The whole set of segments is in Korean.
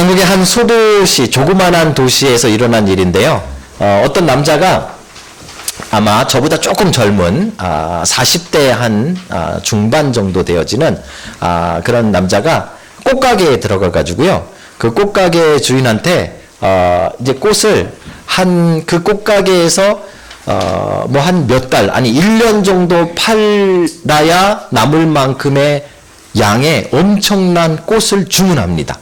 한국의 한 소도시, 조그만한 도시에서 일어난 일인데요. 어떤 남자가 아마 저보다 조금 젊은 40대 한 중반 정도 되어지는 그런 남자가 꽃가게에 들어가 가지고요. 그 꽃가게 주인한테 이제 꽃을 그 꽃가게에서 뭐 한 몇 달, 아니 1년 정도 팔아야 남을 만큼의 양의 엄청난 꽃을 주문합니다.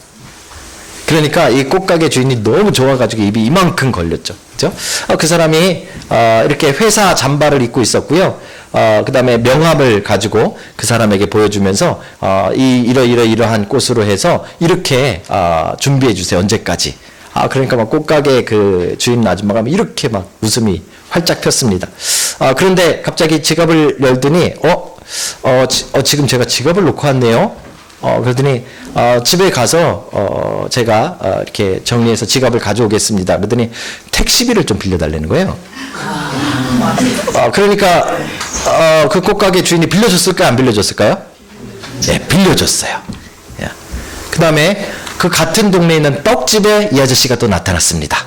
그러니까 이 꽃가게 주인이 너무 좋아가지고 입이 이만큼 걸렸죠. 그죠? 그 사람이 이렇게 회사 잠바를 입고 있었고요. 그 다음에 명함을 가지고 그 사람에게 보여주면서 이러한 꽃으로 해서 이렇게 준비해 주세요. 언제까지? 그러니까 막 꽃가게 그 주인 아줌마가 이렇게 막 웃음이 활짝 폈습니다. 그런데 갑자기 지갑을 열더니 지금 제가 지갑을 놓고 왔네요. 그러더니 집에 가서 제가 이렇게 정리해서 지갑을 가져오겠습니다. 그러더니 택시비를 좀 빌려달라는 거예요. 그러니까 그 꽃가게 주인이 빌려줬을까요? 안 빌려줬을까요? 네, 빌려줬어요. 그 다음에 그 같은 동네에 있는 떡집에 이 아저씨가 또 나타났습니다.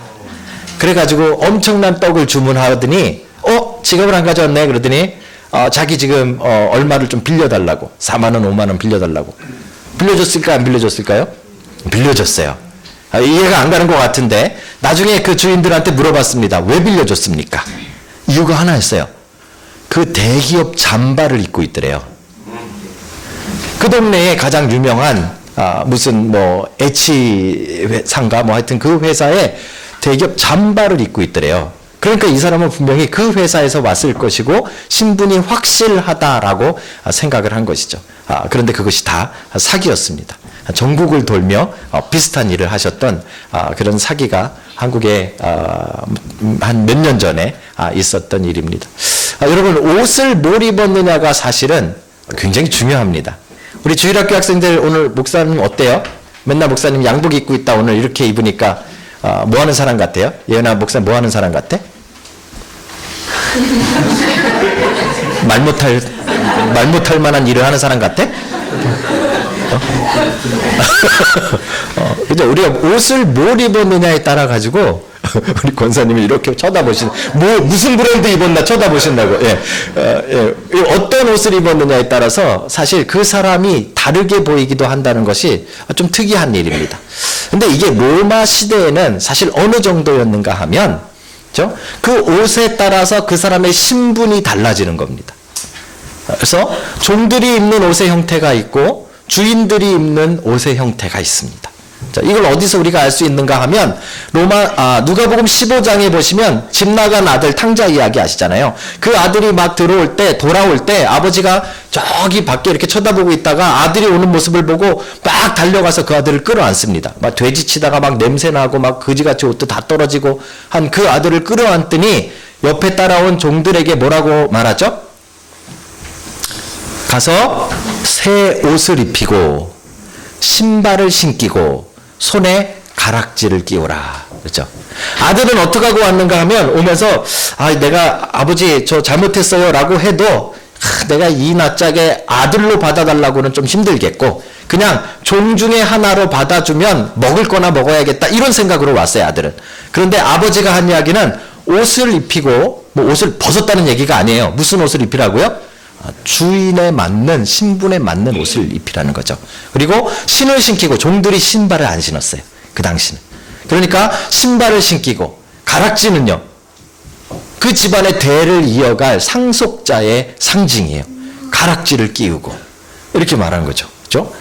그래가지고 엄청난 떡을 주문하더니 지갑을 안 가져왔네. 그러더니 자기 지금 얼마를 좀 빌려달라고, 4만 원, 5만 원 빌려달라고. 빌려줬을까요? 안 빌려줬을까요? 빌려줬어요. 이해가 안 가는 것 같은데 나중에 그 주인들한테 물어봤습니다. 왜 빌려줬습니까? 이유가 하나였어요. 그 대기업 잠바를 입고 있더래요. 그 동네에 가장 유명한 무슨 뭐 H상가 뭐 하여튼 그 회사에 대기업 잠바를 입고 있더래요. 그러니까 이 사람은 분명히 그 회사에서 왔을 것이고 신분이 확실하다라고 생각을 한 것이죠. 그런데 그것이 다 사기였습니다. 전국을 돌며 비슷한 일을 하셨던 그런 사기가 한국에 한 몇 년 전에 있었던 일입니다. 여러분, 옷을 뭘 입었느냐가 사실은 굉장히 중요합니다. 우리 주일학교 학생들 오늘 목사님 어때요? 맨날 목사님 양복 입고 있다 오늘 이렇게 입으니까 뭐 하는 사람 같아요? 예은아 목사님 뭐 하는 사람 같아? 말 못할 만한 일을 하는 사람 같아? 그죠? 우리가 옷을 뭘 입었느냐에 따라 가지고 우리 권사님이 이렇게 쳐다보시는, 무슨 브랜드 입었나 쳐다보신다고. 어떤 옷을 입었느냐에 따라서 사실 그 사람이 다르게 보이기도 한다는 것이 좀 특이한 일입니다. 근데 이게 로마 시대에는 사실 어느 정도였는가 하면, 그죠? 그 옷에 따라서 그 사람의 신분이 달라지는 겁니다. 그래서 종들이 입는 옷의 형태가 있고 주인들이 입는 옷의 형태가 있습니다. 자, 이걸 어디서 우리가 알 수 있는가 하면 누가복음 15장에 보시면 집 나간 아들 탕자 이야기 아시잖아요. 그 아들이 막 돌아올 때 아버지가 저기 밖에 이렇게 쳐다보고 있다가 아들이 오는 모습을 보고 막 달려가서 그 아들을 끌어안습니다. 막 돼지치다가 막 냄새나고 막 거지같이 옷도 다 떨어지고 한 그 아들을 끌어안더니 옆에 따라온 종들에게 뭐라고 말하죠? 가서 새 옷을 입히고 신발을 신기고 손에 가락지를 끼우라. 그렇죠? 아들은 어떻게 하고 왔는가 하면 오면서 내가 아버지 저 잘못했어요 라고 해도 내가 이 낯짝에 아들로 받아달라고는 좀 힘들겠고 그냥 종 중에 하나로 받아주면 먹을 거나 먹어야겠다 이런 생각으로 왔어요. 아들은. 그런데 아버지가 한 이야기는 옷을 입히고 뭐 옷을 벗었다는 얘기가 아니에요. 무슨 옷을 입히라고요? 주인에 맞는, 신분에 맞는 옷을 입히라는 거죠. 그리고 신을 신기고, 종들이 신발을 안 신었어요. 그 당시는. 그러니까 신발을 신기고, 가락지는요, 그 집안의 대를 이어갈 상속자의 상징이에요. 가락지를 끼우고 이렇게 말하는 거죠. 그렇죠?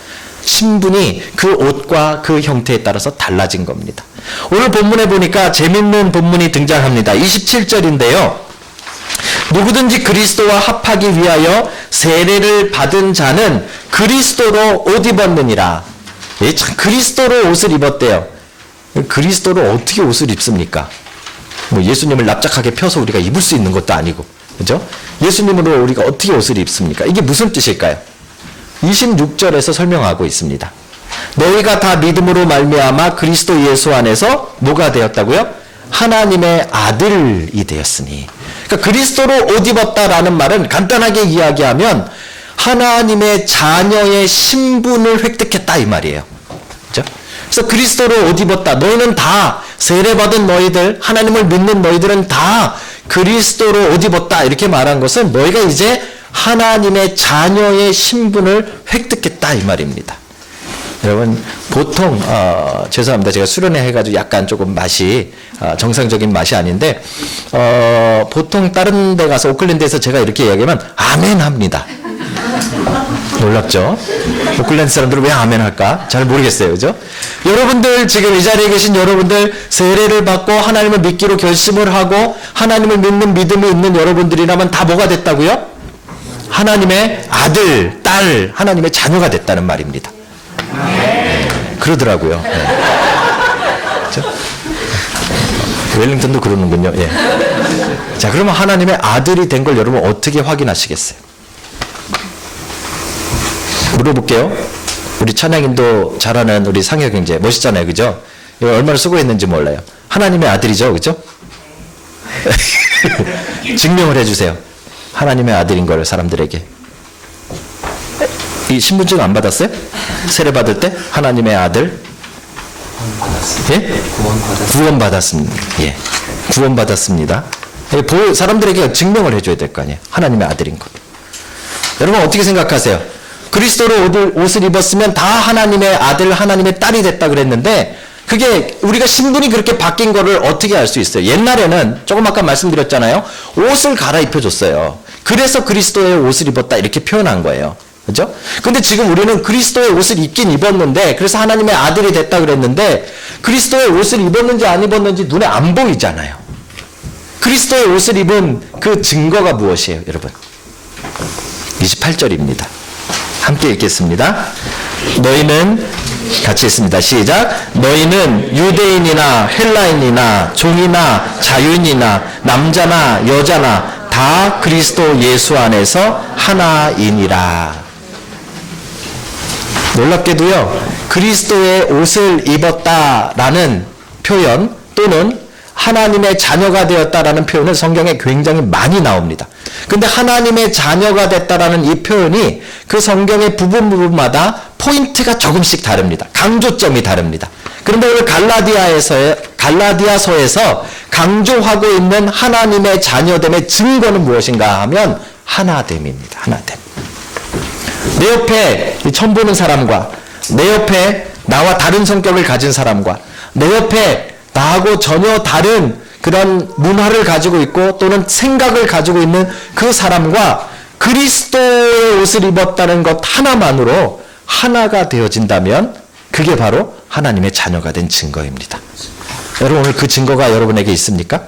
신분이 그 옷과 그 형태에 따라서 달라진 겁니다. 오늘 본문에 보니까 재밌는 본문이 등장합니다. 27절인데요. 누구든지 그리스도와 합하기 위하여 세례를 받은 자는 그리스도로 옷 입었느니라. 참 그리스도로 옷을 입었대요. 그리스도로 어떻게 옷을 입습니까? 뭐 예수님을 납작하게 펴서 우리가 입을 수 있는 것도 아니고, 그죠? 예수님으로 우리가 어떻게 옷을 입습니까? 이게 무슨 뜻일까요? 26절에서 설명하고 있습니다. 너희가 다 믿음으로 말미암아 그리스도 예수 안에서 뭐가 되었다고요? 하나님의 아들이 되었으니. 그러니까 그리스도로 옷 입었다라는 말은 간단하게 이야기하면 하나님의 자녀의 신분을 획득했다 이 말이에요. 그렇죠? 그래서 그리스도로 옷 입었다. 너희는 다 세례받은 너희들, 하나님을 믿는 너희들은 다 그리스도로 옷 입었다. 이렇게 말한 것은 너희가 이제 하나님의 자녀의 신분을 획득했다 이 말입니다. 여러분 보통 죄송합니다. 제가 수련회 해가지고 약간 조금 맛이 정상적인 맛이 아닌데 보통 다른 데 가서 오클랜드에서 제가 이렇게 이야기하면 아멘 합니다. 놀랍죠? 오클랜드 사람들은 왜 아멘 할까? 잘 모르겠어요. 그죠? 여러분들 지금 이 자리에 계신 여러분들 세례를 받고 하나님을 믿기로 결심을 하고 하나님을 믿는 믿음이 있는 여러분들이라면 다 뭐가 됐다고요? 하나님의 아들, 딸, 하나님의 자녀가 됐다는 말입니다. 그러더라고요. 그렇죠? 웰링턴도 그러는군요. 예. 자, 그러면 하나님의 아들이 된 걸 여러분 어떻게 확인하시겠어요? 물어볼게요. 우리 찬양인도 잘하는 우리 상혁 형제 멋있잖아요, 그죠? 이거 얼마나 수고했는지 몰라요. 하나님의 아들이죠, 그죠? 증명을 해주세요. 하나님의 아들인 걸 사람들에게. 이 신분증 안 받았어요? 세례 받을 때 하나님의 아들. 예? 구원 받았습니다. 예, 구원 받았습니다. 사람들에게 증명을 해줘야 될 거 아니에요. 하나님의 아들인 것. 여러분 어떻게 생각하세요? 그리스도로 옷을 입었으면 다 하나님의 아들, 하나님의 딸이 됐다 그랬는데 그게 우리가 신분이 그렇게 바뀐 거를 어떻게 알 수 있어요? 옛날에는 조금 아까 말씀드렸잖아요. 옷을 갈아입혀 줬어요. 그래서 그리스도의 옷을 입었다 이렇게 표현한 거예요. 그죠? 근데 지금 우리는 그리스도의 옷을 입긴 입었는데 그래서 하나님의 아들이 됐다 그랬는데 그리스도의 옷을 입었는지 안 입었는지 눈에 안 보이잖아요. 그리스도의 옷을 입은 그 증거가 무엇이에요, 여러분? 28절입니다. 함께 읽겠습니다. 너희는 같이 읽습니다. 시작. 너희는 유대인이나 헬라인이나 종이나 자유인이나 남자나 여자나 다 그리스도 예수 안에서 하나이니라. 놀랍게도요, 그리스도의 옷을 입었다라는 표현 또는 하나님의 자녀가 되었다라는 표현은 성경에 굉장히 많이 나옵니다. 근데 하나님의 자녀가 됐다라는 이 표현이 그 성경의 부분마다 포인트가 조금씩 다릅니다. 강조점이 다릅니다. 그런데 오늘 갈라디아서에서 강조하고 있는 하나님의 자녀됨의 증거는 무엇인가 하면 하나됨입니다. 하나됨. 내 옆에 처음 보는 사람과 내 옆에 나와 다른 성격을 가진 사람과 내 옆에 나하고 전혀 다른 그런 문화를 가지고 있고 또는 생각을 가지고 있는 그 사람과 그리스도의 옷을 입었다는 것 하나만으로 하나가 되어진다면 그게 바로 하나님의 자녀가 된 증거입니다. 여러분 오늘 그 증거가 여러분에게 있습니까?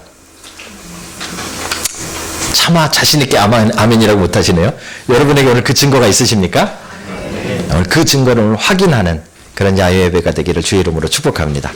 차마 자신있게 아멘이라고 못하시네요. 여러분에게 오늘 그 증거가 있으십니까? 오늘 그 증거를 오늘 확인하는 그런 야외 예배가 되기를 주의 이름으로 축복합니다.